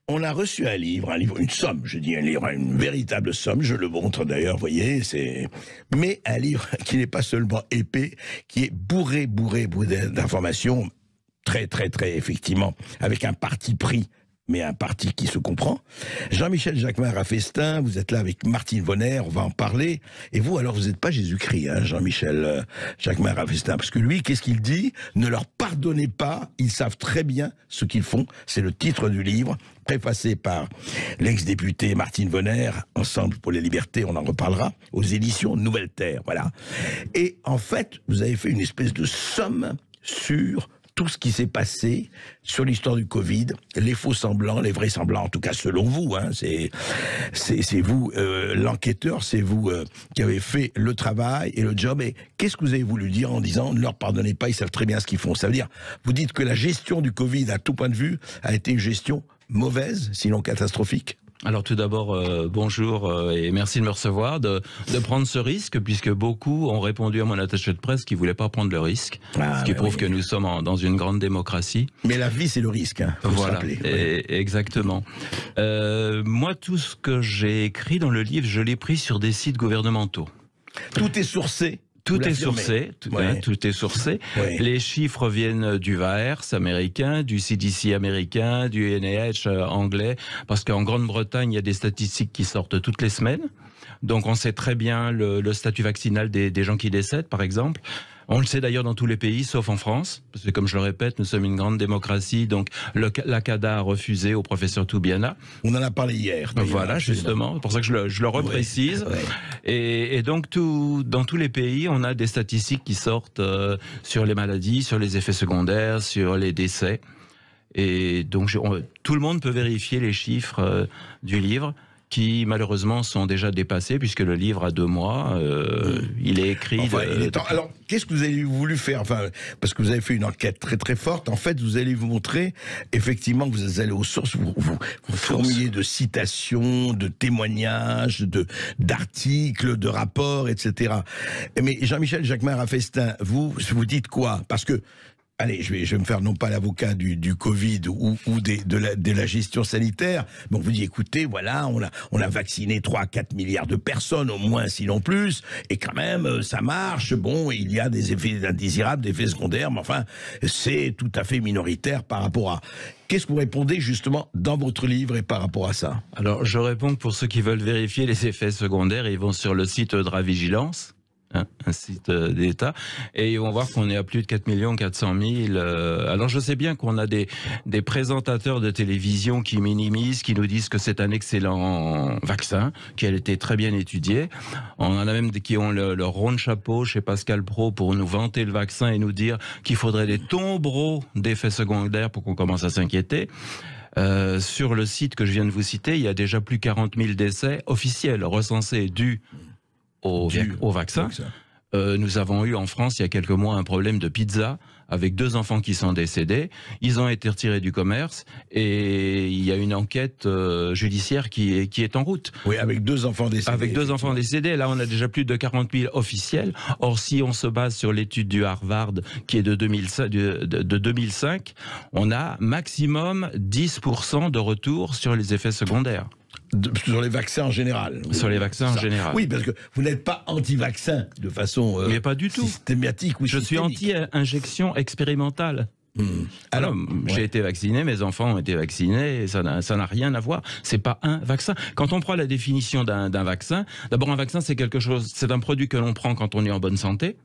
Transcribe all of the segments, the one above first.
On a reçu un livre, une somme, je dis un livre, une véritable somme, je le montre d'ailleurs, vous voyez, mais un livre qui n'est pas seulement épais, qui est bourré d'informations, très, effectivement, avec un parti pris, mais un parti qui se comprend. Jean-Michel Jacquemin-Raffestin, vous êtes là avec Martine Vonner, on va en parler. Et vous, alors, vous n'êtes pas Jésus-Christ, hein, Jean-Michel Jacquemin-Raffestin, parce que lui, qu'est-ce qu'il dit? Ne leur pardonnez pas, ils savent très bien ce qu'ils font. C'est le titre du livre, préfacé par l'ex-député Martine Vonner, Ensemble pour les libertés, on en reparlera, aux éditions Nouvelle Terre, voilà. Et en fait, vous avez fait une espèce de somme sur tout ce qui s'est passé sur l'histoire du Covid, les faux semblants, les vrais semblants, en tout cas selon vous, hein, c'est vous l'enquêteur, c'est vous qui avez fait le travail et le job. Et qu'est-ce que vous avez voulu dire en disant ne leur pardonnez pas, ils savent très bien ce qu'ils font? Ça veut dire, vous dites que la gestion du Covid, à tout point de vue, a été une gestion mauvaise, sinon catastrophique? Alors tout d'abord, bonjour et merci de me recevoir, de prendre ce risque, puisque beaucoup ont répondu à mon attaché de presse qui ne voulait pas prendre le risque, ce qui prouve que nous sommes dans une grande démocratie. Mais la vie, c'est le risque, hein, faut voilà, se rappeler. Exactement. Moi, tout ce que j'ai écrit dans le livre, je l'ai pris sur des sites gouvernementaux. Tout est sourcé. Tout est sourcé, tout est sourcé. Ouais. Les chiffres viennent du VAERS américain, du CDC américain, du NIH anglais, parce qu'en Grande-Bretagne, il y a des statistiques qui sortent toutes les semaines. Donc on sait très bien le statut vaccinal des gens qui décèdent, par exemple. On le sait d'ailleurs dans tous les pays, sauf en France, parce que comme je le répète, nous sommes une grande démocratie, donc l'ACADA a refusé au professeur Toubiana. On en a parlé hier. Voilà, justement, c'est pour ça que je le reprécise. Ouais. Et donc dans tous les pays, on a des statistiques qui sortent sur les maladies, sur les effets secondaires, sur les décès. Et donc tout le monde peut vérifier les chiffres du livre, qui malheureusement sont déjà dépassés, puisque le livre a 2 mois, il est écrit... Enfin, alors, qu'est-ce que vous avez voulu faire? Enfin, parce que vous avez fait une enquête très forte, en fait, vous allez vous montrer, effectivement, que vous allez aux sources, vous formulez de citations, de témoignages, d'articles, de rapports, etc. Mais Jean-Michel Jacquemin-Raffestin, vous dites quoi? Parce que allez, je vais me faire non pas l'avocat du Covid ou de la gestion sanitaire, mais on vous dit, écoutez, voilà, on a vacciné 3-4 milliards de personnes, au moins, sinon plus, et quand même, ça marche, bon, il y a des effets indésirables, des effets secondaires, mais enfin, c'est tout à fait minoritaire par rapport à... Qu'est-ce que vous répondez justement dans votre livre et par rapport à ça? Alors, je réponds que pour ceux qui veulent vérifier les effets secondaires, ils vont sur le site Eudravigilance, un site d'État, et ils vont voir qu'on est à plus de 4 400 000. Alors je sais bien qu'on a des présentateurs de télévision qui minimisent, qui nous disent que c'est un excellent vaccin, qui a été très bien étudié. On en a même qui ont leur rond de chapeau chez Pascal Praud pour nous vanter le vaccin et nous dire qu'il faudrait des tombereaux d'effets secondaires pour qu'on commence à s'inquiéter. Sur le site que je viens de vous citer, il y a déjà plus de 40 000 décès officiels recensés dus au vaccin. Nous avons eu en France il y a quelques mois un problème de pizza avec 2 enfants qui sont décédés. Ils ont été retirés du commerce et il y a une enquête judiciaire qui est en route. Oui, avec 2 enfants décédés. Avec 2 enfants décédés. Là, on a déjà plus de 40 000 officiels. Or, si on se base sur l'étude du Harvard qui est de 2005, on a maximum 10% de retour sur les effets secondaires. Sur les vaccins en général. Sur les vaccins en général. Oui, parce que vous n'êtes pas anti-vaccin de façon mais pas du tout. Systématique. Je suis anti-injection expérimentale. Alors, j'ai été vacciné, mes enfants ont été vaccinés, et ça n'a rien à voir. C'est pas un vaccin. Quand on prend la définition d'un vaccin, d'abord un vaccin c'est quelque chose, c'est un produit que l'on prend quand on est en bonne santé,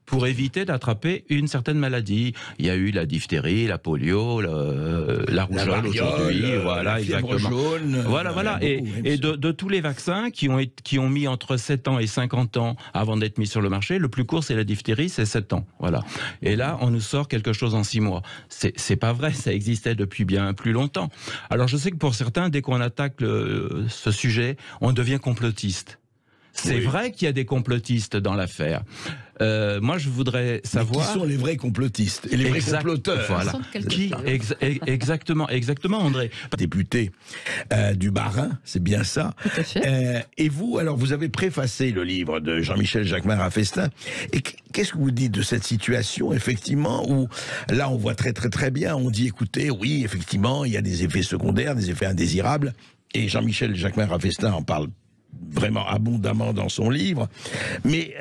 pour éviter d'attraper une certaine maladie. Il y a eu la diphtérie, la polio, la rougeole aujourd'hui, voilà, exactement. Jaune, voilà. Et de tous les vaccins qui ont mis entre 7 ans et 50 ans avant d'être mis sur le marché, le plus court c'est la diphtérie, c'est 7 ans. Voilà. Et là, on nous sort quelque chose en 6 mois. C'est pas vrai, ça existait depuis bien plus longtemps. Alors je sais que pour certains, dès qu'on attaque ce sujet, on devient complotiste. C'est vrai qu'il y a des complotistes dans l'affaire. Moi, je voudrais savoir... Qui sont les vrais complotistes et les vrais comploteurs. Voilà. Exactement, André. Député du Bas-Rhin, c'est bien ça. Tout à fait. Et vous, alors, vous avez préfacé le livre de Jean-Michel Jacquemin-Raffestin. Et qu'est-ce que vous dites de cette situation, effectivement, où là, on voit très bien, on dit, écoutez, oui, effectivement, il y a des effets secondaires, des effets indésirables. Et Jean-Michel Jacquemin-Raffestin en parle vraiment abondamment dans son livre, mais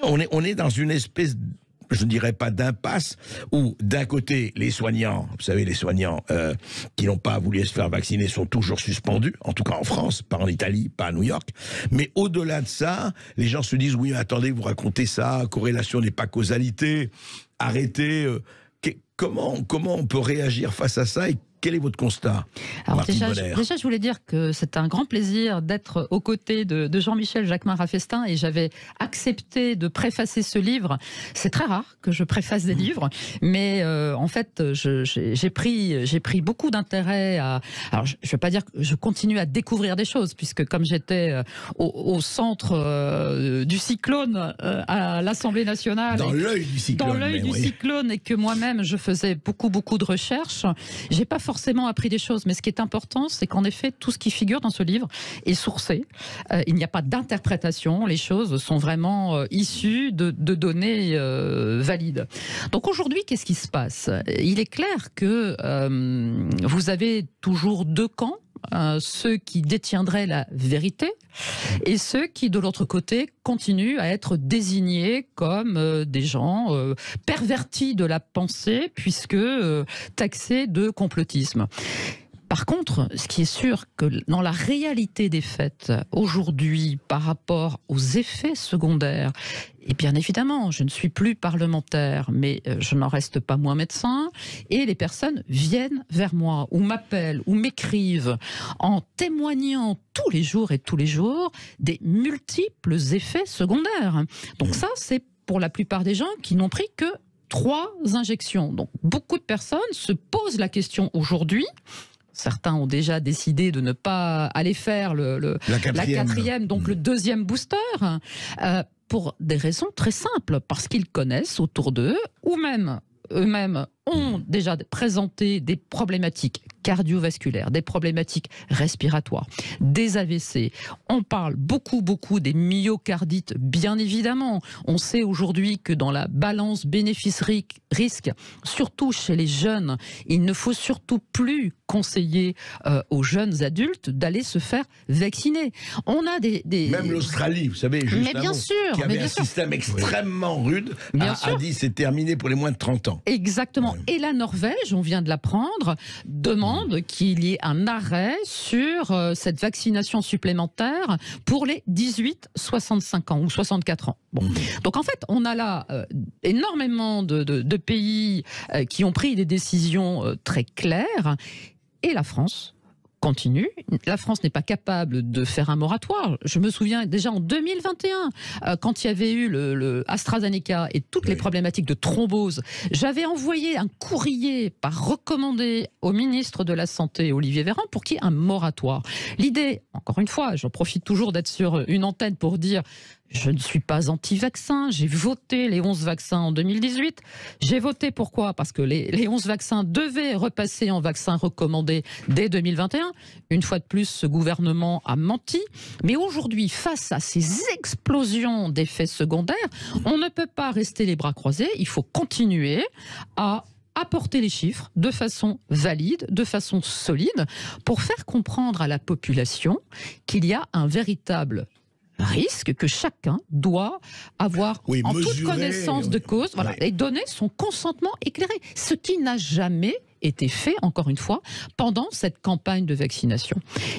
on est dans une espèce, je ne dirais pas d'impasse, où d'un côté, les soignants, vous savez, les soignants qui n'ont pas voulu se faire vacciner sont toujours suspendus, en tout cas en France, pas en Italie, pas à New York, mais au-delà de ça, les gens se disent, oui, attendez, vous racontez ça, corrélation n'est pas causalité, arrêtez, comment on peut réagir face à ça et quel est votre constat? Alors déjà, je voulais dire que c'est un grand plaisir d'être aux côtés de Jean-Michel Jacquemin-Raffestin et j'avais accepté de préfacer ce livre. C'est très rare que je préface des livres, mais en fait, j'ai pris beaucoup d'intérêt à... Alors, je ne veux pas dire que je continue à découvrir des choses, puisque comme j'étais au centre du cyclone à l'Assemblée nationale... Dans l'œil du cyclone. Dans l'œil du cyclone, et que moi-même, je faisais beaucoup de recherches, j'ai pas forcément appris des choses, mais ce qui est important, c'est qu'en effet, tout ce qui figure dans ce livre est sourcé. Il n'y a pas d'interprétation, les choses sont vraiment issues de données valides. Donc aujourd'hui, qu'est-ce qui se passe? Il est clair que vous avez toujours deux camps. Ceux qui détiendraient la vérité et ceux qui, de l'autre côté, continuent à être désignés comme des gens pervertis de la pensée, puisque taxés de complotisme. Par contre, ce qui est sûr, que dans la réalité des faits, aujourd'hui, par rapport aux effets secondaires, et bien évidemment, je ne suis plus parlementaire, mais je n'en reste pas moins médecin, et les personnes viennent vers moi, ou m'appellent, ou m'écrivent, en témoignant tous les jours des multiples effets secondaires. Donc ça, c'est pour la plupart des gens qui n'ont pris que 3 injections. Donc beaucoup de personnes se posent la question aujourd'hui. Certains ont déjà décidé de ne pas aller faire la quatrième, donc le deuxième booster, pour des raisons très simples, parce qu'ils connaissent autour d'eux, ou même eux-mêmes ont déjà présenté des problématiques cardiovasculaires, des problématiques respiratoires, des AVC. On parle beaucoup des myocardites, bien évidemment. On sait aujourd'hui que dans la balance bénéfice-risque, surtout chez les jeunes, il ne faut surtout plus conseiller aux jeunes adultes d'aller se faire vacciner. On a des... Même l'Australie, vous savez, juste mais bien sûr, qui avait un système extrêmement rude, a dit c'est terminé pour les moins de 30 ans. Exactement. Et la Norvège, on vient de l'apprendre, demande qu'il y ait un arrêt sur cette vaccination supplémentaire pour les 18-65 ans ou 64 ans. Bon. Donc en fait, on a là énormément de pays qui ont pris des décisions très claires, et la France continue. La France n'est pas capable de faire un moratoire. Je me souviens déjà en 2021, quand il y avait eu le AstraZeneca et toutes les problématiques de thrombose, j'avais envoyé un courrier par recommandé au ministre de la Santé, Olivier Véran, pour qu'il y ait un moratoire. L'idée, encore une fois, j'en profite toujours d'être sur une antenne pour dire... Je ne suis pas anti-vaccin, j'ai voté les 11 vaccins en 2018. J'ai voté pourquoi? Parce que les 11 vaccins devaient repasser en vaccins recommandés dès 2021. Une fois de plus, ce gouvernement a menti. Mais aujourd'hui, face à ces explosions d'effets secondaires, on ne peut pas rester les bras croisés. Il faut continuer à apporter les chiffres de façon valide, de façon solide, pour faire comprendre à la population qu'il y a un véritable risque que chacun doit avoir en toute connaissance de cause, et donner son consentement éclairé, ce qui n'a jamais été fait, encore une fois, pendant cette campagne de vaccination.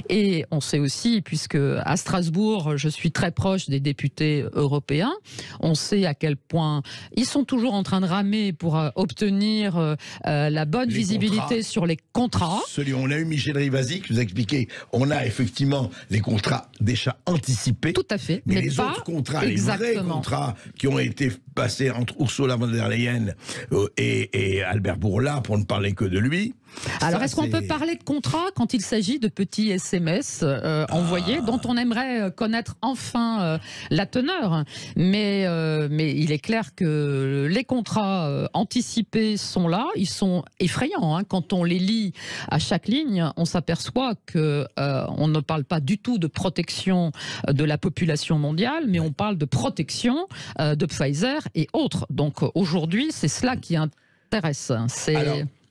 Et on sait aussi, puisque à Strasbourg, je suis très proche des députés européens, on sait à quel point ils sont toujours en train de ramer pour obtenir la bonne visibilité sur les contrats. On a eu Michel Rivasi qui nous a expliqué, on a effectivement les contrats déjà anticipés. Tout à fait. Mais les autres contrats, les vrais contrats qui ont été passés entre Ursula von der Leyen et Albert Bourla, pour ne parler que de lui. Alors, Ça, est-ce qu'on peut parler de contrat quand il s'agit de petits SMS envoyés dont on aimerait connaître enfin la teneur, mais il est clair que les contrats anticipés sont là, ils sont effrayants. Hein. Quand on les lit à chaque ligne, on s'aperçoit que on ne parle pas du tout de protection de la population mondiale, mais on parle de protection de Pfizer et autres. Donc aujourd'hui, c'est cela qui intéresse.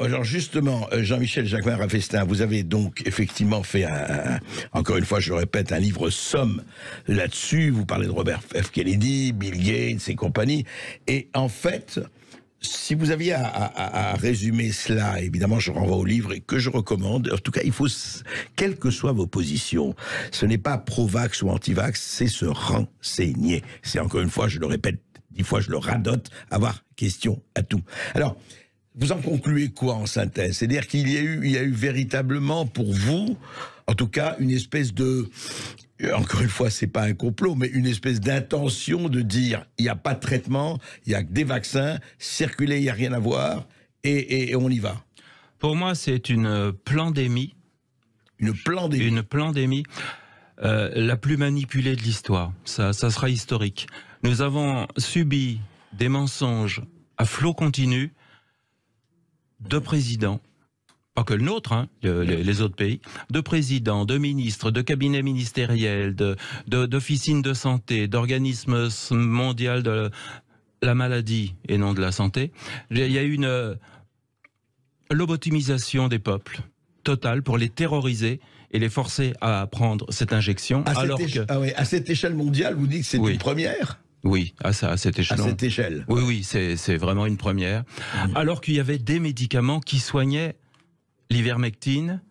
Alors justement, Jean-Michel Jacquemin-Ravestin, vous avez donc effectivement fait, encore une fois, je le répète, un livre somme là-dessus. Vous parlez de Robert F. Kennedy, Bill Gates et compagnie. Et en fait, si vous aviez à résumer cela, évidemment, je renvoie au livre et que je recommande. En tout cas, il faut, quelles que soient vos positions, ce n'est pas pro-vax ou anti-vax, c'est se renseigner. C'est encore une fois, je le répète 10 fois, je le radote, avoir question à tout. Alors, vous en concluez quoi en synthèse? C'est-à-dire qu'il y a eu véritablement pour vous, en tout cas, une espèce de, encore une fois, c'est pas un complot, mais une espèce d'intention de dire, il n'y a pas de traitement, il n'y a que des vaccins, circuler, il n'y a rien à voir, et on y va. Pour moi, c'est une pandémie. Une pandémie. Une pandémie. La plus manipulée de l'histoire. Ça sera historique. Nous avons subi des mensonges à flot continu de présidents, pas que le nôtre, hein, les autres pays, de présidents, de ministres, de cabinets ministériels, d'officines de santé, d'organismes mondiaux de la maladie et non de la santé. Il y a une lobotomisation des peuples totale pour les terroriser et les forcer à prendre cette injection. À cette échelle mondiale, vous dites que c'est une première ? Oui, à cette échelle. À cette échelle. Oui, c'est vraiment une première. Alors qu'il y avait des médicaments qui soignaient l'ivermectine,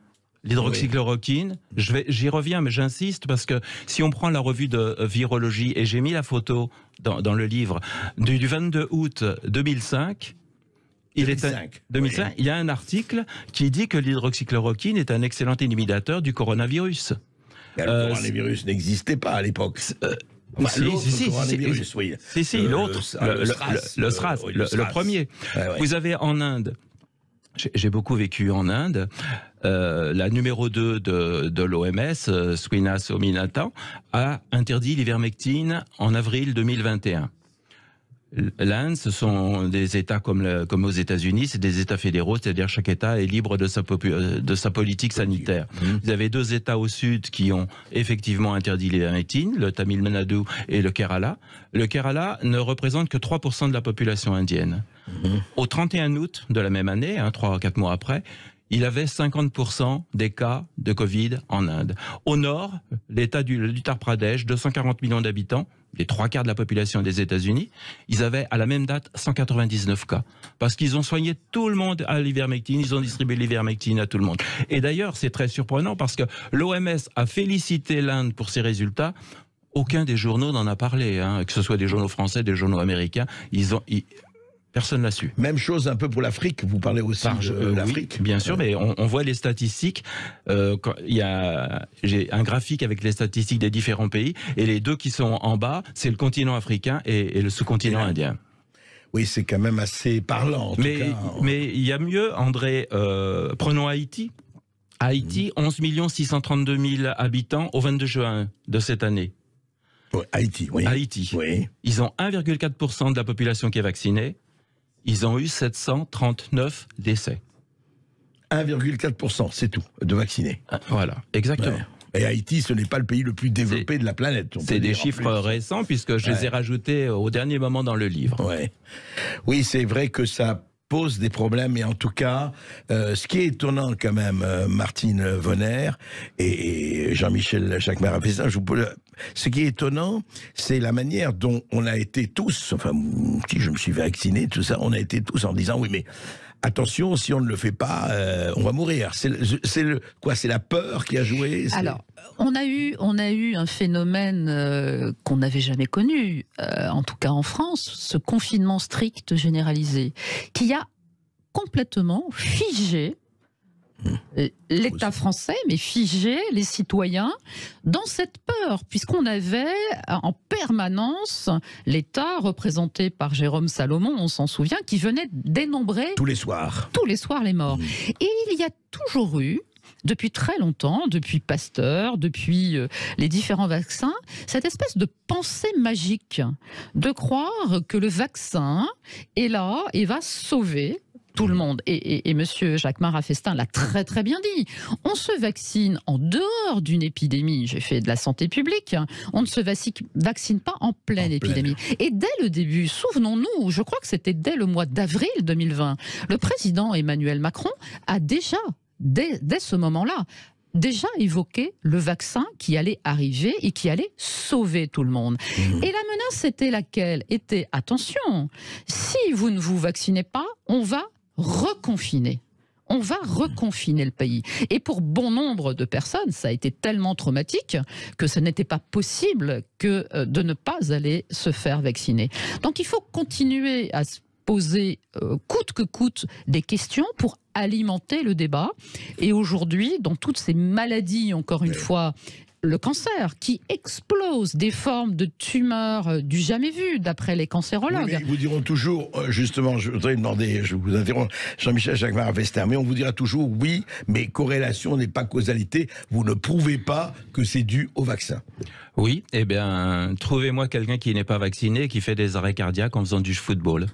l'hydroxychloroquine. J'y reviens, mais j'insiste parce que si on prend la revue de virologie, et j'ai mis la photo dans le livre, du 22 août 2005, 2005, il y a un article qui dit que l'hydroxychloroquine est un excellent inhibiteur du coronavirus. Mais le coronavirus n'existait pas à l'époque. Si, l'autre, le SRAS, le premier. Ouais. Vous avez en Inde, j'ai beaucoup vécu en Inde, la numéro 2 de l'OMS, Srinath Swaminathan, a interdit l'ivermectine en avril 2021. L'Inde, ce sont des États comme aux États-Unis, c'est des États fédéraux, c'est-à-dire chaque État est libre de sa politique sanitaire. Vous avez 2 États au sud qui ont effectivement interdit l'ivermectine, le Tamil Nadu et le Kerala. Le Kerala ne représente que 3% de la population indienne. Au 31 août de la même année, 3 ou 4 mois après, il avait 50% des cas de Covid en Inde. Au nord, l'État du Uttar Pradesh, 240 millions d'habitants, les 3/4 de la population des États-Unis, ils avaient à la même date 199 cas. Parce qu'ils ont soigné tout le monde à l'ivermectine, ils ont distribué l'ivermectine à tout le monde. Et d'ailleurs, c'est très surprenant parce que l'OMS a félicité l'Inde pour ses résultats. Aucun des journaux n'en a parlé, hein, que ce soit des journaux français, des journaux américains. Personne l'a su. Même chose un peu pour l'Afrique, vous parlez aussi de l'Afrique. Oui, bien sûr, mais on voit les statistiques. J'ai un graphique avec les statistiques des différents pays, et les 2 qui sont en bas, c'est le continent africain et le sous-continent indien. Oui, c'est quand même assez parlant. En tout cas. Mais il y a mieux, André. Prenons Haïti. Haïti, 11 632 000 habitants au 22 juin de cette année. Haïti, oui. Haïti. Oui. Ils ont 1,4% de la population qui est vaccinée. Ils ont eu 739 décès. 1,4%, c'est tout, de vaccinés. Voilà, exactement. Ouais. Et Haïti, ce n'est pas le pays le plus développé de la planète. C'est des chiffres récents, puisque je les ai rajoutés au dernier moment dans le livre. Ouais. Oui, c'est vrai que ça pose des problèmes, et en tout cas, ce qui est étonnant quand même, Martine Vonner et Jean-Michel Jacquemin-Ravestin, ce qui est étonnant, c'est la manière dont on a été tous, enfin, si je me suis vacciné, tout ça, on a été tous en disant, oui, mais attention, si on ne le fait pas, on va mourir. C'est la peur qui a joué. Alors, on a eu un phénomène qu'on n'avait jamais connu, en tout cas en France, ce confinement strict généralisé, qui a complètement figé l'État français, mais figer les citoyens dans cette peur, puisqu'on avait en permanence l'État représenté par Jérôme Salomon, on s'en souvient, qui venait dénombrer Tous les soirs les morts. Et il y a toujours eu, depuis très longtemps, depuis Pasteur, depuis les différents vaccins, cette espèce de pensée magique, de croire que le vaccin est là et va sauver tout le monde. Et monsieur Jacquemart Rafestin l'a très très bien dit. On se vaccine en dehors d'une épidémie. J'ai fait de la santé publique. On ne se vaccine pas en pleine épidémie. Et dès le début, souvenons-nous, je crois que c'était dès le mois d'avril 2020, le président Emmanuel Macron a déjà, dès ce moment-là, déjà évoqué le vaccin qui allait arriver et qui allait sauver tout le monde. Et la menace était laquelle? Était, attention, si vous ne vous vaccinez pas, on va reconfiner. On va reconfiner le pays. Et pour bon nombre de personnes, ça a été tellement traumatique que ce n'était pas possible que de ne pas aller se faire vacciner. Donc il faut continuer à se poser coûte que coûte des questions pour alimenter le débat. Et aujourd'hui, dans toutes ces maladies, encore une fois, le cancer qui explose, des formes de tumeurs du jamais vu, d'après les cancérologues. Oui, mais ils vous diront toujours, justement, je voudrais demander, je vous interromps, Jean-Michel Jacquemart Rafestin, mais on vous dira toujours oui, mais corrélation n'est pas causalité. Vous ne prouvez pas que c'est dû au vaccin. Oui, eh bien, trouvez-moi quelqu'un qui n'est pas vacciné, qui fait des arrêts cardiaques en faisant du football.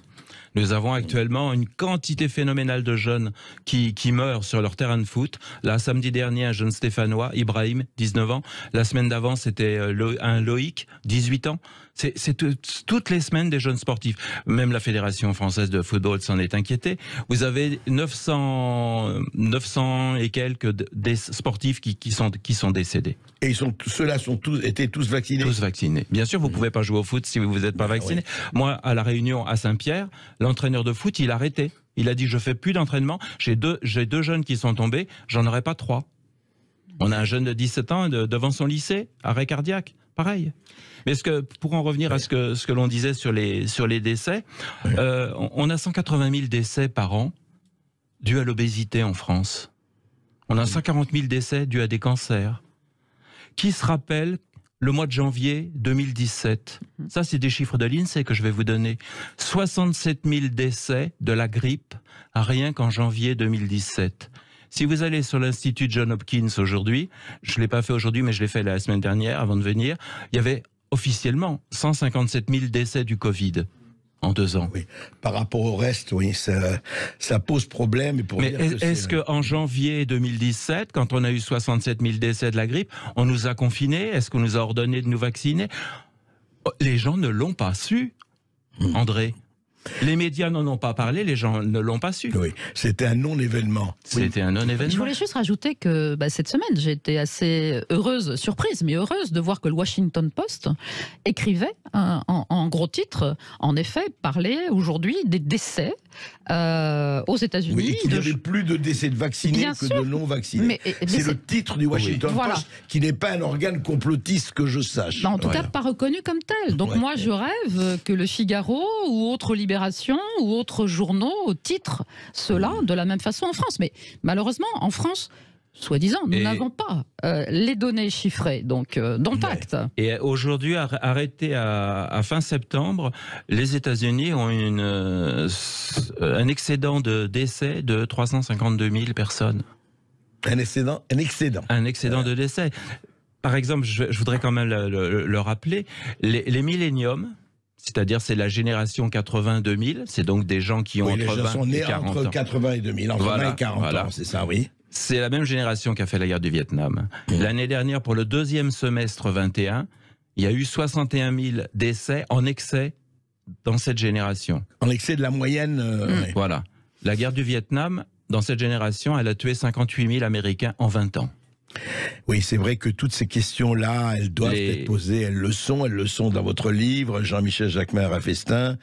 Nous avons actuellement une quantité phénoménale de jeunes qui meurent sur leur terrain de foot. Là, samedi dernier, un jeune Stéphanois, Ibrahim, 19 ans. La semaine d'avant, c'était un Loïc, 18 ans. C'est toutes les semaines des jeunes sportifs. Même la Fédération française de football s'en est inquiétée. Vous avez 900 et quelques des sportifs qui sont décédés. Et ceux-là étaient tous vaccinés. Tous vaccinés. Bien sûr, vous ne pouvez pas jouer au foot si vous n'êtes pas vacciné. Oui. Moi, à La Réunion, à Saint-Pierre, l'entraîneur de foot, il a arrêté. Il a dit, je fais plus d'entraînement. J'ai deux jeunes qui sont tombés, j'en aurai pas 3. On a un jeune de 17 ans devant son lycée, arrêt cardiaque, pareil. Mais pour en revenir à ce que l'on disait sur les décès, on a 180 000 décès par an dus à l'obésité en France. On a 140 000 décès dus à des cancers. Qui se rappelle le mois de janvier 2017? Ça, c'est des chiffres de l'INSEE que je vais vous donner. 67 000 décès de la grippe, rien qu'en janvier 2017. Si vous allez sur l'Institut John Hopkins aujourd'hui, je ne l'ai pas fait aujourd'hui, mais je l'ai fait la semaine dernière avant de venir, il y avait officiellement 157 000 décès du Covid en 2 ans. Oui. Par rapport au reste, oui, ça pose problème. Mais est-ce qu'en janvier 2017, quand on a eu 67 000 décès de la grippe, on nous a confinés? Est-ce qu'on nous a ordonné de nous vacciner? Les gens ne l'ont pas su, André. Les médias n'en ont pas parlé, les gens ne l'ont pas su. Oui, c'était un non-événement. C'était un non-événement. Je voulais juste rajouter que cette semaine, j'ai été assez surprise, mais heureuse de voir que le Washington Post écrivait en gros titre, en effet, parlait aujourd'hui des décès aux États-Unis. Oui, et qu'il n'y avait plus de décès de vaccinés que de non-vaccinés. C'est le titre du Washington Post, qui n'est pas un organe complotiste que je sache. En tout cas, pas reconnu comme tel. Donc moi, je rêve que le Figaro ou autre Libération ou autres journaux titrent cela de la même façon en France. Mais malheureusement, en France, soi-disant, nous n'avons pas les données chiffrées, donc d'impact. Et aujourd'hui, arrêté à fin septembre, les États-Unis ont un excédent de décès de 352 000 personnes. Un excédent de décès. Par exemple, je voudrais quand même le rappeler, les milléniums, c'est-à-dire c'est la génération 80-2000, c'est donc des gens qui ont entre 20 et 40 ans. Entre 80 et 2000, entre 20 et 40 ans, c'est ça, oui. C'est la même génération qui a fait la guerre du Vietnam. L'année dernière, pour le 2e semestre 21, il y a eu 61 000 décès en excès dans cette génération. En excès de la moyenne. Voilà. La guerre du Vietnam, dans cette génération, elle a tué 58 000 Américains en 20 ans. Oui, c'est vrai que toutes ces questions-là, elles doivent être posées, elles le sont dans votre livre, Jean-Michel Jacquemart Rafestin.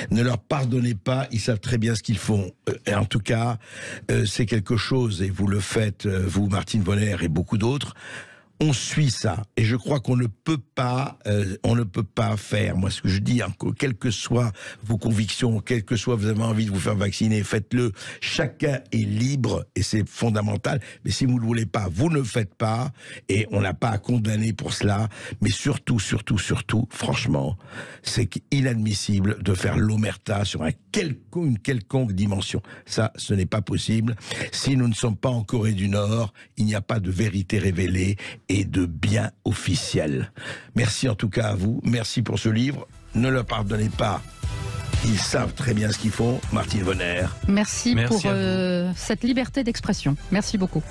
Ne leur pardonnez pas, ils savent très bien ce qu'ils font. Et en tout cas, c'est quelque chose, et vous le faites, vous, Martine Voller et beaucoup d'autres. on suit ça, et je crois qu'on ne peut pas faire. Moi, ce que je dis, hein, quelles que soient vos convictions, quelles que soient vous avez envie de vous faire vacciner, faites-le. Chacun est libre, et c'est fondamental. Mais si vous ne voulez pas, vous ne le faites pas, et on n'a pas à condamner pour cela. Mais surtout, franchement, c'est inadmissible de faire l'omerta sur une quelconque dimension. Ça, ce n'est pas possible. Si nous ne sommes pas en Corée du Nord, il n'y a pas de vérité révélée et de bien officiel. Merci en tout cas à vous. Merci pour ce livre. Ne leur pardonnez pas. Ils savent très bien ce qu'ils font. Martine Vonner. Merci pour cette liberté d'expression. Merci beaucoup.